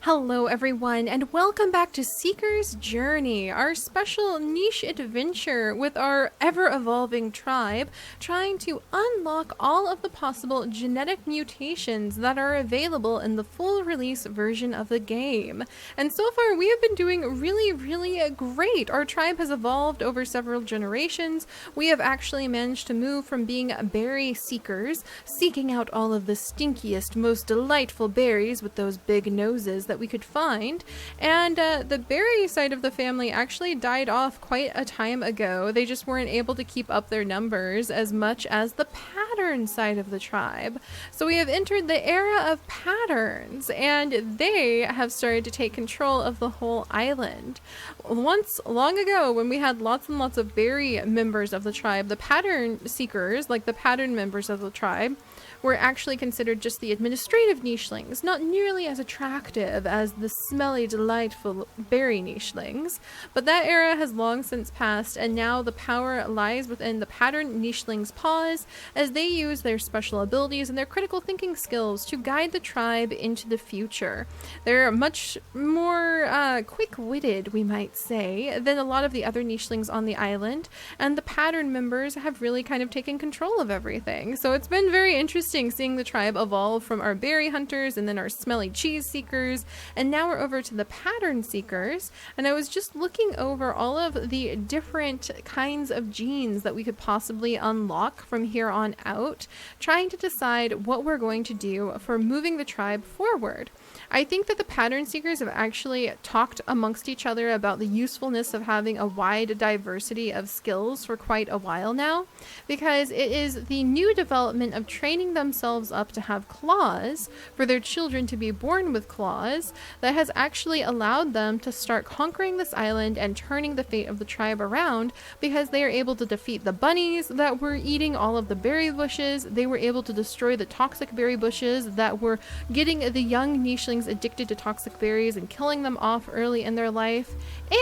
Hello everyone, and welcome back to Seeker's Journey, our special niche adventure with our ever-evolving tribe, trying to unlock all of the possible genetic mutations that are available in the full release version of the game. And so far we have been doing really great. Our tribe has evolved over several generations. We have actually managed to move from being berry seekers, seeking out all of the stinkiest, most delightful berries with those big noses that we could find, and the berry side of the family actually died off quite a time ago. They just weren't able to keep up their numbers as much as the pattern side of the tribe. So we have entered the era of patterns, and they have started to take control of the whole island. Once long ago, when we had lots and lots of berry members of the tribe, the pattern seekers, like the pattern members of the tribe, were actually considered just the administrative nichelings, not nearly as attractive as the smelly, delightful berry nichelings. But that era has long since passed, and now the power lies within the pattern nichelings' paws as they use their special abilities and their critical thinking skills to guide the tribe into the future. They're much more quick-witted, we might say, than a lot of the other nichelings on the island, and the pattern members have really kind of taken control of everything. So it's been very interesting seeing the tribe evolve from our berry hunters and then our smelly cheese seekers, and now we're over to the pattern seekers. And I was just looking over all of the different kinds of genes that we could possibly unlock from here on out, trying to decide what we're going to do for moving the tribe forward. I think that the pattern seekers have actually talked amongst each other about the usefulness of having a wide diversity of skills for quite a while now, because it is the new development of training themselves up to have claws, for their children to be born with claws, that has actually allowed them to start conquering this island and turning the fate of the tribe around, because they are able to defeat the bunnies that were eating all of the berry bushes. They were able to destroy the toxic berry bushes that were getting the young nichelings addicted to toxic berries and killing them off early in their life.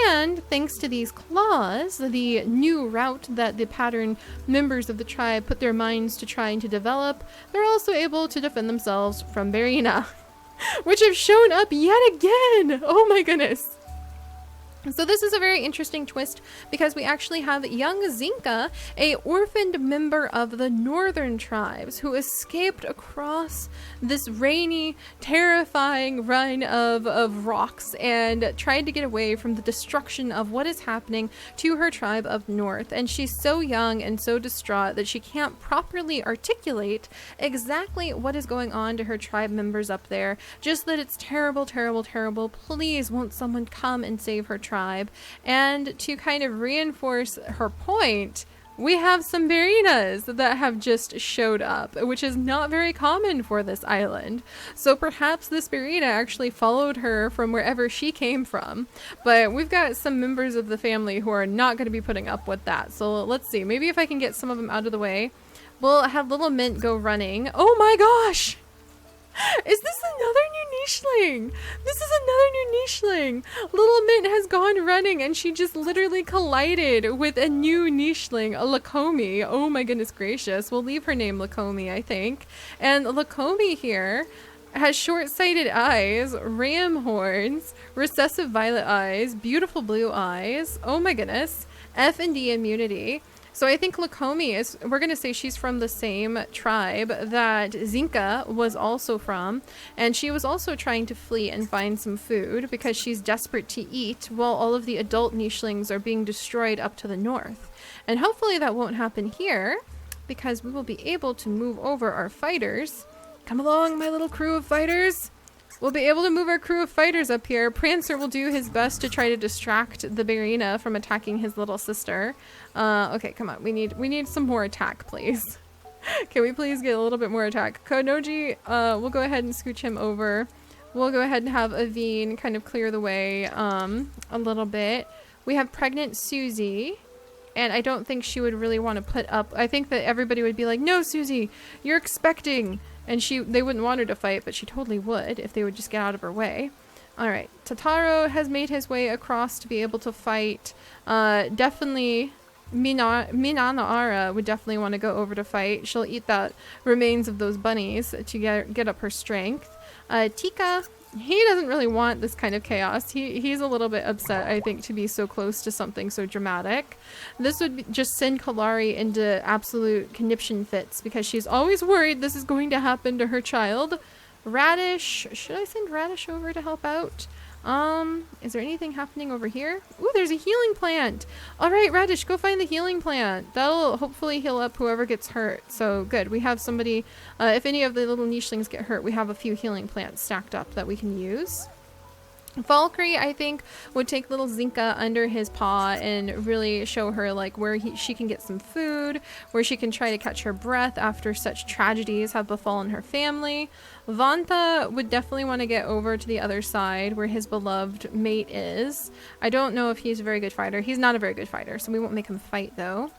And thanks to these claws, the new route that the pattern members of the tribe put their minds to trying to develop, they're also able to defend themselves from Berina, which have shown up yet again. Oh my goodness. So this is a very interesting twist, because we actually have young Zinka, a orphaned member of the northern tribes, who escaped across this rainy, terrifying run of rocks and tried to get away from the destruction of what is happening to her tribe up north. And she's so young and so distraught that she can't properly articulate exactly what is going on to her tribe members up there, just that it's terrible, terrible, terrible. Please, won't someone come and save her tribe? And to kind of reinforce her point, we have some Berinas that have just showed up, which is not very common for this island. So perhaps this Berina actually followed her from wherever she came from. But we've got some members of the family who are not going to be putting up with that. So let's see, maybe if I can get some of them out of the way. We'll have little Mint go running. Oh my gosh! Is this another new nicheling? This is another new nicheling. Little Mint has gone running, and she just literally collided with a new nicheling, a Lakomi. Oh my goodness gracious. We'll leave her name Lakomi, I think. And Lakomi here has short-sighted eyes, ram horns, recessive violet eyes, beautiful blue eyes. Oh my goodness. F and D immunity. So I think Lakomi is, we're going to say she's from the same tribe that Zinka was also from, and she was also trying to flee and find some food because she's desperate to eat while all of the adult nichelings are being destroyed up to the north. And hopefully that won't happen here, because we will be able to move over our fighters. Come along, my little crew of fighters. We'll be able to move our crew of fighters up here. Prancer will do his best to try to distract the Berina from attacking his little sister. Okay, come on. We need some more attack, please. Can we please get a little bit more attack? Konoji, we'll go ahead and scooch him over. We'll go ahead and have Aveen kind of clear the way a little bit. We have pregnant Susie, and I don't think she would really want to put up. I think that everybody would be like, no, Susie, you're expecting. And they wouldn't want her to fight, but she totally would if they would just get out of her way. Alright, Tataro has made his way across to be able to fight. Definitely Minanaara would definitely want to go over to fight. She'll eat that remains of those bunnies to get up her strength. Tika he doesn't really want this kind of chaos. He's a little bit upset, I think, to be so close to something so dramatic. This would just send Kalari into absolute conniption fits because she's always worried this is going to happen to her child. Radish, should I send Radish over to help out? Is there anything happening over here? Ooh, there's a healing plant. All right, Radish, go find the healing plant. That'll hopefully heal up whoever gets hurt. So good. We have somebody, if any of the little nichelings get hurt, we have a few healing plants stacked up that we can use. Valkyrie, I think, would take little Zinka under his paw and really show her like where she can get some food, where she can try to catch her breath after such tragedies have befallen her family. Vanta would definitely want to get over to the other side where his beloved mate is. I don't know if he's a very good fighter. He's not a very good fighter, so we won't make him fight though.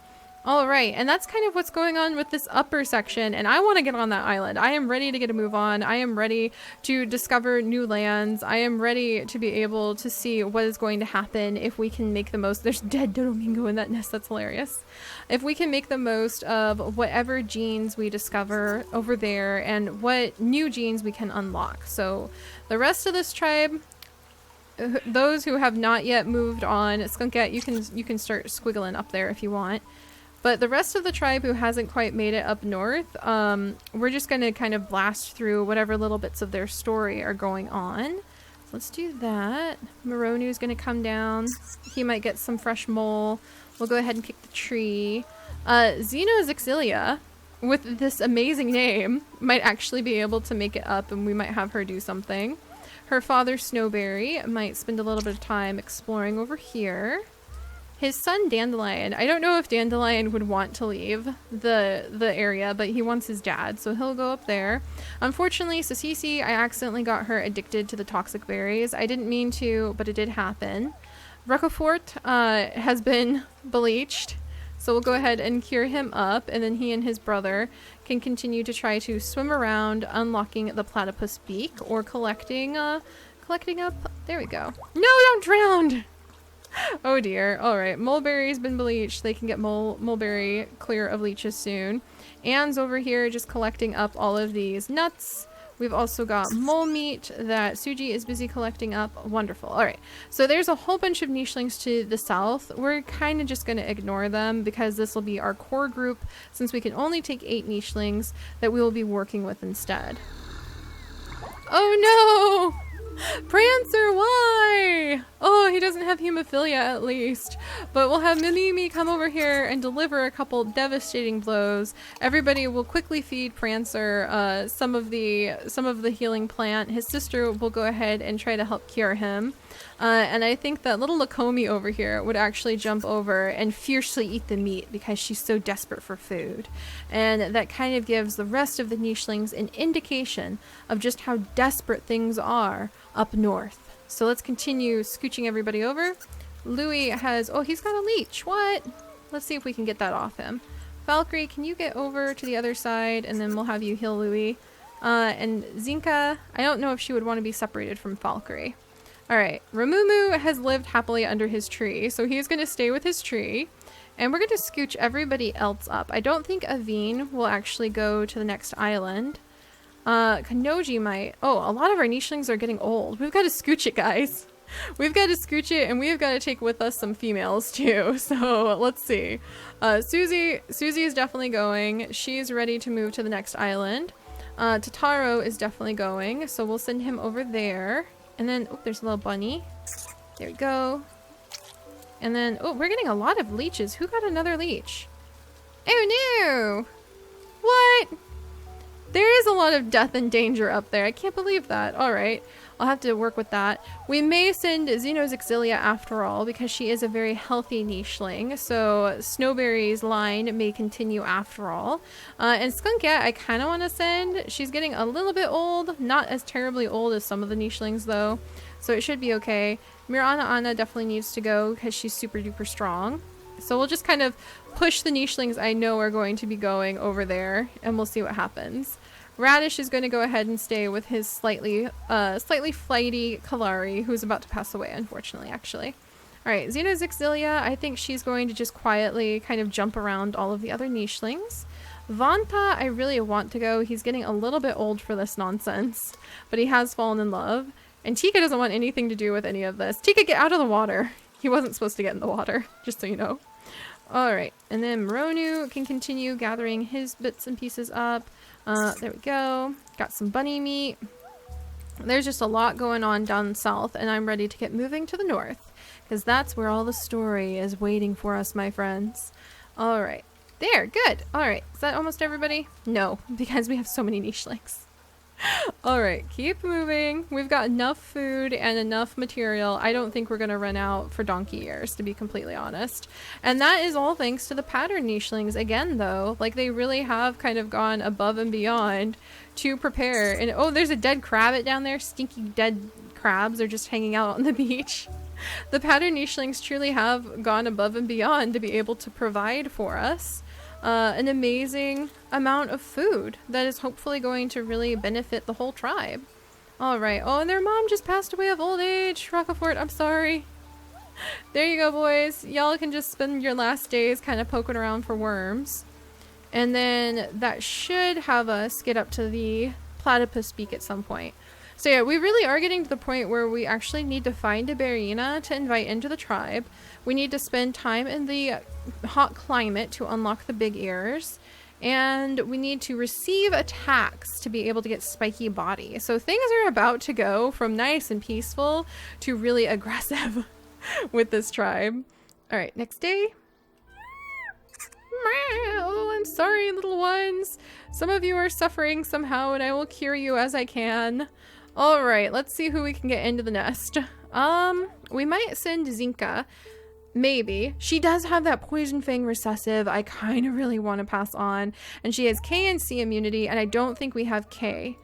All right, and that's kind of what's going on with this upper section, and I want to get on that island. I am ready to get a move on. I am ready to discover new lands. I am ready to be able to see what is going to happen if we can make the most. There's dead Dodongo in that nest. That's hilarious. If we can make the most of whatever genes we discover over there and what new genes we can unlock. So the rest of this tribe, those who have not yet moved on, Skunkette, you can start squiggling up there if you want. But the rest of the tribe who hasn't quite made it up north, we're just going to kind of blast through whatever little bits of their story are going on. Let's do that. Moronu's going to come down. He might get some fresh mole. We'll go ahead and pick the tree. Xenozixilia, with this amazing name, might actually be able to make it up and we might have her do something. Her father, Snowberry, might spend a little bit of time exploring over here. His son, Dandelion, I don't know if Dandelion would want to leave the area, but he wants his dad, so he'll go up there. Unfortunately, Sasisi, I accidentally got her addicted to the toxic berries. I didn't mean to, but it did happen. Roquefort has been bleached, so we'll go ahead and cure him up, and then he and his brother can continue to try to swim around, unlocking the platypus beak, or collecting up. There we go. No, don't drown! Oh dear. Alright, Mulberry's been bleached. They can get Mulberry clear of leeches soon. Anne's over here just collecting up all of these nuts. We've also got mole meat that Suji is busy collecting up. Wonderful. Alright, so there's a whole bunch of nichelings to the south. We're kind of just going to ignore them because this will be our core group since we can only take 8 nichelings that we will be working with instead. Oh no! Prancer, why? Oh, he doesn't have hemophilia at least. But we'll have Mimimi come over here and deliver a couple devastating blows. Everybody will quickly feed Prancer some of the healing plant. His sister will go ahead and try to help cure him. And I think that little Lakomi over here would actually jump over and fiercely eat the meat because she's so desperate for food. And that kind of gives the rest of the nichelings an indication of just how desperate things are up north. So let's continue scooching everybody over. Louis has, oh, he's got a leech. What? Let's see if we can get that off him. Valkyrie, can you get over to the other side and then we'll have you heal Louis. And Zinka, I don't know if she would want to be separated from Valkyrie. Alright, Ramumu has lived happily under his tree, so he's going to stay with his tree. And we're going to scooch everybody else up. I don't think Aveen will actually go to the next island. Kanoji might. Oh, a lot of our nichelings are getting old. We've got to scooch it, guys. We've got to scooch it, and we've got to take with us some females, too. So, let's see. Susie is definitely going. She's ready to move to the next island. Totaro is definitely going, so we'll send him over there. And then, oh, there's a little bunny. There we go. And then, oh, we're getting a lot of leeches. Who got another leech? Oh no! What? There is a lot of death and danger up there. I can't believe that. Alright, I'll have to work with that. We may send Xenozixilia after all because she is a very healthy nicheling. So Snowberry's line may continue after all. And Skunkette, I kind of want to send. She's getting a little bit old. Not as terribly old as some of the nichelings though. So it should be okay. Mirana Anna definitely needs to go because she's super duper strong. So we'll just kind of push the nichelings I know are going to be going over there and we'll see what happens. Radish is going to go ahead and stay with his slightly flighty Kalari, who's about to pass away, unfortunately, actually. Alright, Xenozixilia, I think she's going to just quietly kind of jump around all of the other nichelings. Vanta, I really want to go. He's getting a little bit old for this nonsense, but he has fallen in love. And Tika doesn't want anything to do with any of this. Tika, get out of the water. He wasn't supposed to get in the water, just so you know. Alright, and then Moronu can continue gathering his bits and pieces up. There we go. Got some bunny meat. There's just a lot going on down south, and I'm ready to get moving to the north, because that's where all the story is waiting for us, my friends. Alright. There, good. Alright, is that almost everybody? No, because we have so many nichelings. Alright, keep moving. We've got enough food and enough material. I don't think we're going to run out for donkey years, to be completely honest. And that is all thanks to the pattern nichelings. Again, though, like they really have kind of gone above and beyond to prepare. And oh, there's a dead crab down there. Stinky dead crabs are just hanging out on the beach. The pattern nichelings truly have gone above and beyond to be able to provide for us an amazing amount of food that is hopefully going to really benefit the whole tribe. Alright. Oh, and their mom just passed away of old age. Rockafort, I'm sorry. There you go, boys. Y'all can just spend your last days kind of poking around for worms. And then that should have us get up to the platypus beak at some point. So yeah, we really are getting to the point where we actually need to find a Berina to invite into the tribe. We need to spend time in the hot climate to unlock the big ears. And we need to receive attacks to be able to get spiky body. So things are about to go from nice and peaceful to really aggressive with this tribe. Alright, next day. Oh, I'm sorry, little ones. Some of you are suffering somehow, and I will cure you as I can. Alright, let's see who we can get into the nest. We might send Zinka. Maybe. She does have that poison fang recessive I kind of really want to pass on. And she has K and C immunity, and I don't think we have K.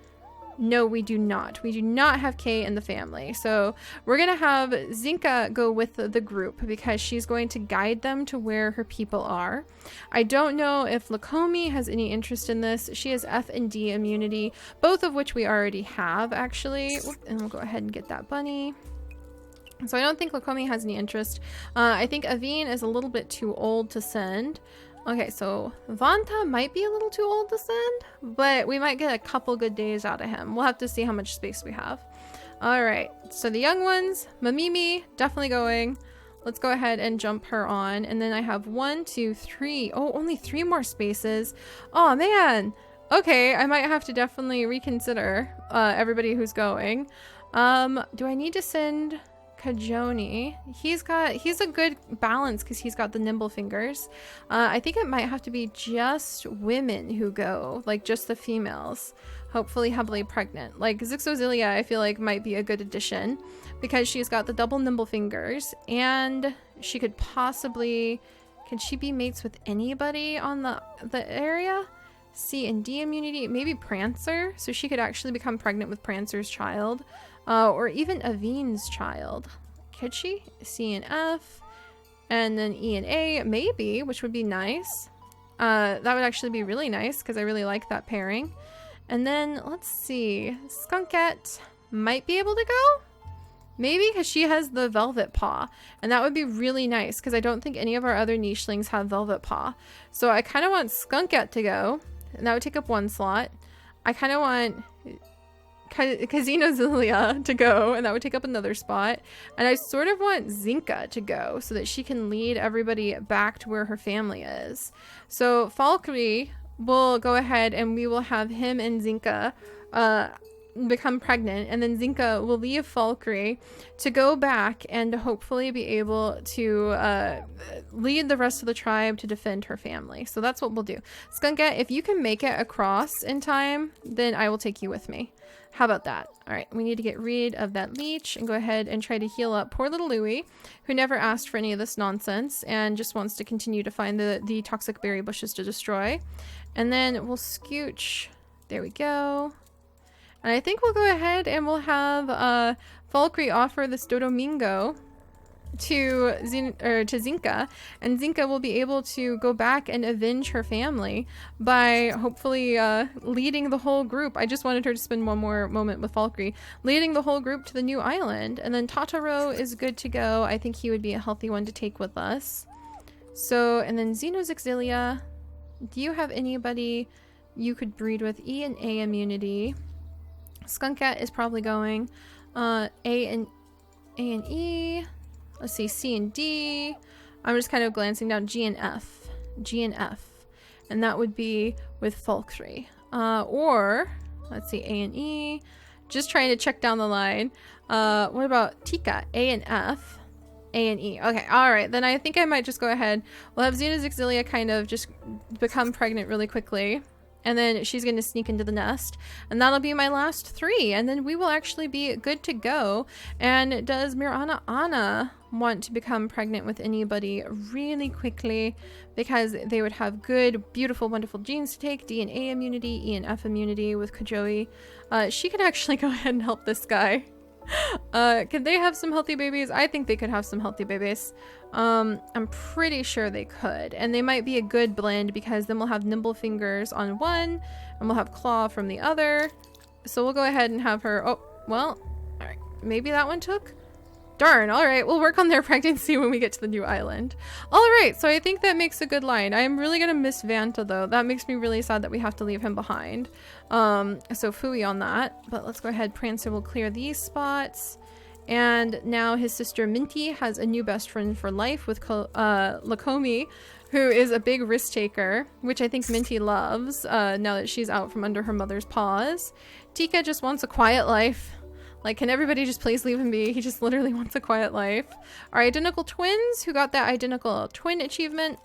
No, we do not. We do not have K in the family. So we're going to have Zinka go with the group because she's going to guide them to where her people are. I don't know if Lakomi has any interest in this. She has F and D immunity, both of which we already have, actually. And we'll go ahead and get that bunny. So I don't think Lakomi has any interest. I think Aveen is a little bit too old to send. Okay, so Vanta might be a little too old to send, but we might get a couple good days out of him. We'll have to see how much space we have. All right, so the young ones, Mamimi, definitely going. Let's go ahead and jump her on. And then I have 1, 2, 3. Oh, only 3 more spaces. Oh, man. Okay, I might have to definitely reconsider everybody who's going. Do I need to send Kajoni? He's a good balance because he's got the nimble fingers. I think it might have to be just women who go, like just the females, hopefully heavily pregnant. Like Zixozilia I feel like might be a good addition because she's got the double nimble fingers, and she could possibly, can she be mates with anybody on the area? C and D immunity, maybe Prancer, so she could actually become pregnant with Prancer's child. Or even Aveen's child. Could she? C and F. And then E and A, maybe, which would be nice. That would actually be really nice because I really like that pairing. And then, let's see. Skunkette might be able to go? Maybe because she has the velvet paw. And that would be really nice because I don't think any of our other nichelings have velvet paw. So I kind of want Skunkette to go. And that would take up 1 slot. I kind of want Casino Zilia to go, and that would take up another spot. And I sort of want Zinka to go so that she can lead everybody back to where her family is. So Falkri will go ahead and we will have him and Zinka become pregnant, and then Zinka will leave Falkri to go back and hopefully be able to lead the rest of the tribe to defend her family. So that's what we'll do. Skunkette, if you can make it across in time, then I will take you with me. How about that? All right, we need to get rid of that leech and go ahead and try to heal up poor little Louie, who never asked for any of this nonsense and just wants to continue to find the toxic berry bushes to destroy. And then we'll scooch. There we go. And I think we'll go ahead and we'll have Falkri offer this Dodomingo to Zinka, and Zinka will be able to go back and avenge her family by hopefully leading the whole group. I just wanted her to spend one more moment with Falkri, leading the whole group to the new island. And then Tataro is good to go. I think he would be a healthy one to take with us. So, and then Xenozixilia, do you have anybody you could breed with? E and A immunity. Skunkette is probably going. A and E. Let's see, C and D. I'm just kind of glancing down. G and F. G and F. And that would be with Falkry. Or, let's see, A and E. Just trying to check down the line. What about Tika? A and F. A and E. Okay, alright. Then I think I might just go ahead. We'll have Xenozixilia kind of just become pregnant really quickly. And then she's going to sneak into the nest. And that'll be my last 3. And then we will actually be good to go. And does Mirana Anna want to become pregnant with anybody really quickly? Because they would have good, beautiful, wonderful genes to take. D and A immunity, E and F immunity with Kajoi. She could actually go ahead and help this guy. Could they have some healthy babies? I think they could have some healthy babies. I'm pretty sure they could, and they might be a good blend because then we'll have nimble fingers on one and we'll have claw from the other. So we'll go ahead and have her. Oh, well, all right, maybe that one took. Darn. All right, we'll work on their pregnancy when we get to the new island. All right, so I think that makes a good line. I'm really gonna miss Vanta though. That makes me really sad that we have to leave him behind. So phooey on that, but let's go ahead. Prancer will clear these spots. And now his sister Minty has a new best friend for life with Lakomi, who is a big risk taker, which I think Minty loves now that she's out from under her mother's paws. Tika just wants a quiet life. Like, can everybody just please leave him be? He just literally wants a quiet life. Our identical twins who got that identical twin achievement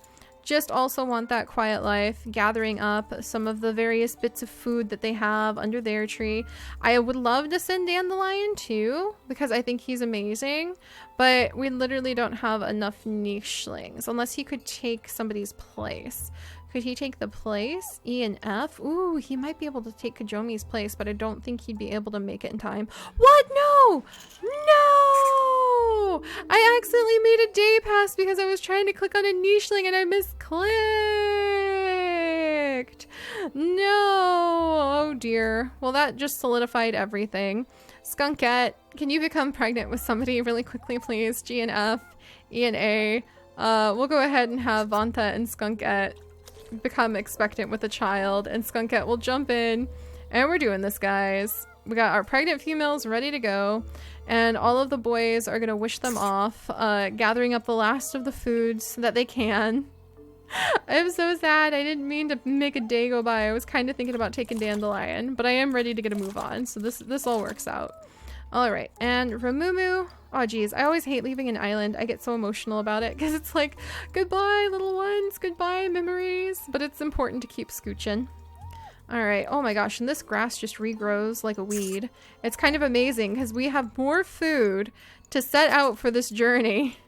just also want that quiet life, gathering up some of the various bits of food that they have under their tree. I would love to send Dandelion too, because I think he's amazing, but we literally don't have enough nichelings, unless he could take somebody's place. Could he take the place? E and F? Ooh, he might be able to take Kajomi's place, but I don't think he'd be able to make it in time. What? No! No! I accidentally made a day pass because I was trying to click on a nicheling and I misclicked. No! Oh dear. Well, that just solidified everything. Skunkette, can you become pregnant with somebody really quickly, please? G and F, E and A. We'll go ahead and have Vanta and Skunkette become expectant with a child, and Skunkette will jump in, and we're doing this, guys. We got our pregnant females ready to go, and all of the boys are gonna wish them off, gathering up the last of the foods that they can. I'm so sad. I didn't mean to make a day go by. I was kind of thinking about taking Dandelion, but I am ready to get a move on, so this all works out. All right, and Ramumu. Oh geez, I always hate leaving an island. I get so emotional about it because it's like, goodbye little ones, goodbye memories, but it's important to keep scooching. All right, oh my gosh, and this grass just regrows like a weed. It's kind of amazing because we have more food to set out for this journey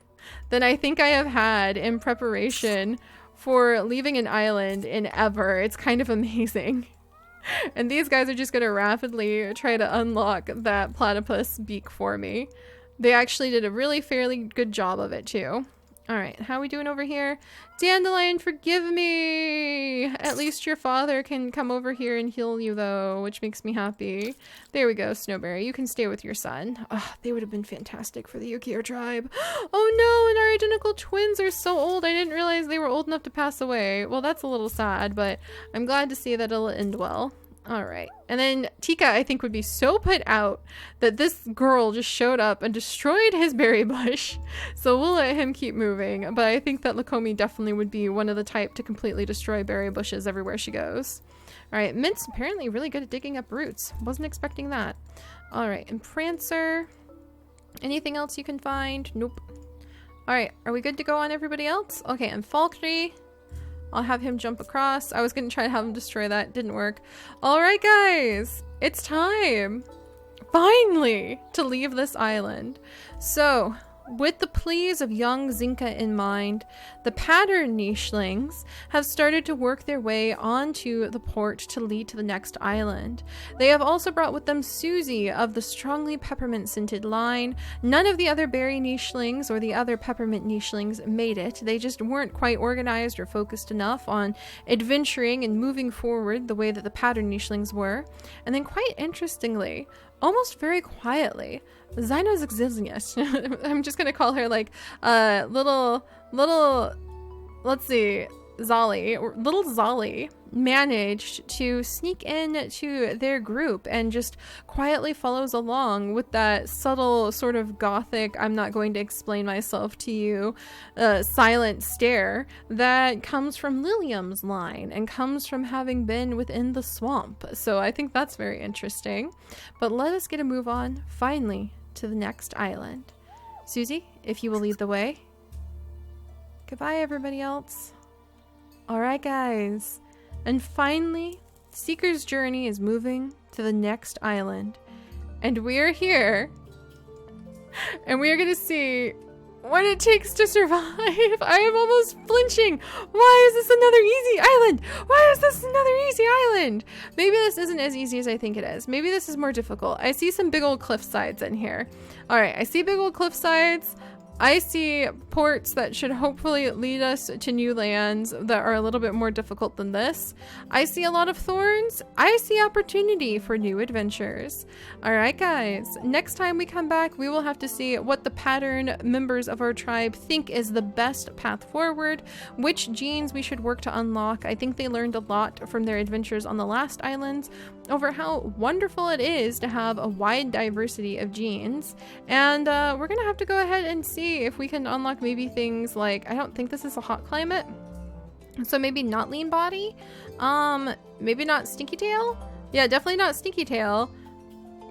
than I think I have had in preparation for leaving an island in ever. It's kind of amazing. And these guys are just gonna rapidly try to unlock that platypus beak for me. They actually did a really fairly good job of it too. All right, how are we doing over here? Dandelion, forgive me! At least your father can come over here and heal you though, which makes me happy. There we go, Snowberry. You can stay with your son. Oh, they would have been fantastic for the Yukio tribe. Oh no, and our identical twins are so old. I didn't realize they were old enough to pass away. Well, that's a little sad, but I'm glad to see that it'll end well. All right, and then Tika, I think, would be so put out that this girl just showed up and destroyed his berry bush. So we'll let him keep moving. But I think that Lakomi definitely would be one of the type to completely destroy berry bushes everywhere she goes. All right, Mint's apparently really good at digging up roots. Wasn't expecting that. All right, and Prancer. Anything else you can find? Nope. All right, are we good to go on everybody else? Okay, and Falkry. I'll have him jump across. I was gonna try to have him destroy that. Didn't work. All right, guys. It's time, finally, to leave this island. So, with the pleas of young Zinka in mind, the pattern nichelings have started to work their way onto the port to lead to the next island. They have also brought with them Susie of the strongly peppermint scented line. None of the other berry nichelings or the other peppermint nichelings made it. They just weren't quite organized or focused enough on adventuring and moving forward the way that the pattern nichelings were. And then quite interestingly, almost very quietly, Xenozixilia, I'm just gonna call her like little, let's see, Zolly, little Zolly, managed to sneak into their group and just quietly follows along with that subtle sort of gothic, I'm not going to explain myself to you, silent stare that comes from Lilium's line and comes from having been within the swamp. So I think that's very interesting. But let us get a move on finally to the next island. Susie, if you will lead the way. Goodbye, everybody else. All right, guys. And finally, Seeker's Journey is moving to the next island. And we are here. And we are going to see what it takes to survive. I am almost flinching. Why is this another easy island? Why is this another easy island? Maybe this isn't as easy as I think it is. Maybe this is more difficult. I see some big old cliff sides in here. All right, I see big old cliff sides. I see ports that should hopefully lead us to new lands that are a little bit more difficult than this. I see a lot of thorns. I see opportunity for new adventures. All right, guys. Next time we come back, we will have to see what the pattern members of our tribe think is the best path forward, which genes we should work to unlock. I think they learned a lot from their adventures on the last islands over how wonderful it is to have a wide diversity of genes. And we're going to have to go ahead and see if we can unlock maybe things like, I don't think this is a hot climate, so maybe not lean body, maybe not stinky tail. Yeah, definitely not stinky tail.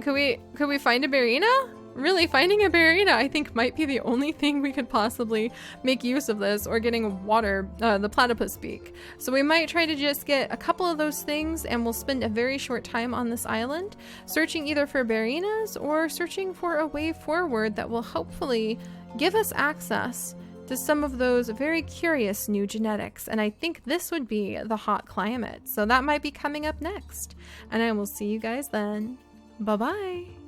Could we find a Barina? Really, finding a Barina I think might be the only thing we could possibly make use of this, or getting water, the platypus beak. So we might try to just get a couple of those things, and we'll spend a very short time on this island searching either for Barinas or searching for a way forward that will hopefully give us access to some of those very curious new genetics. And I think this would be the hot climate. So that might be coming up next. And I will see you guys then. Bye-bye.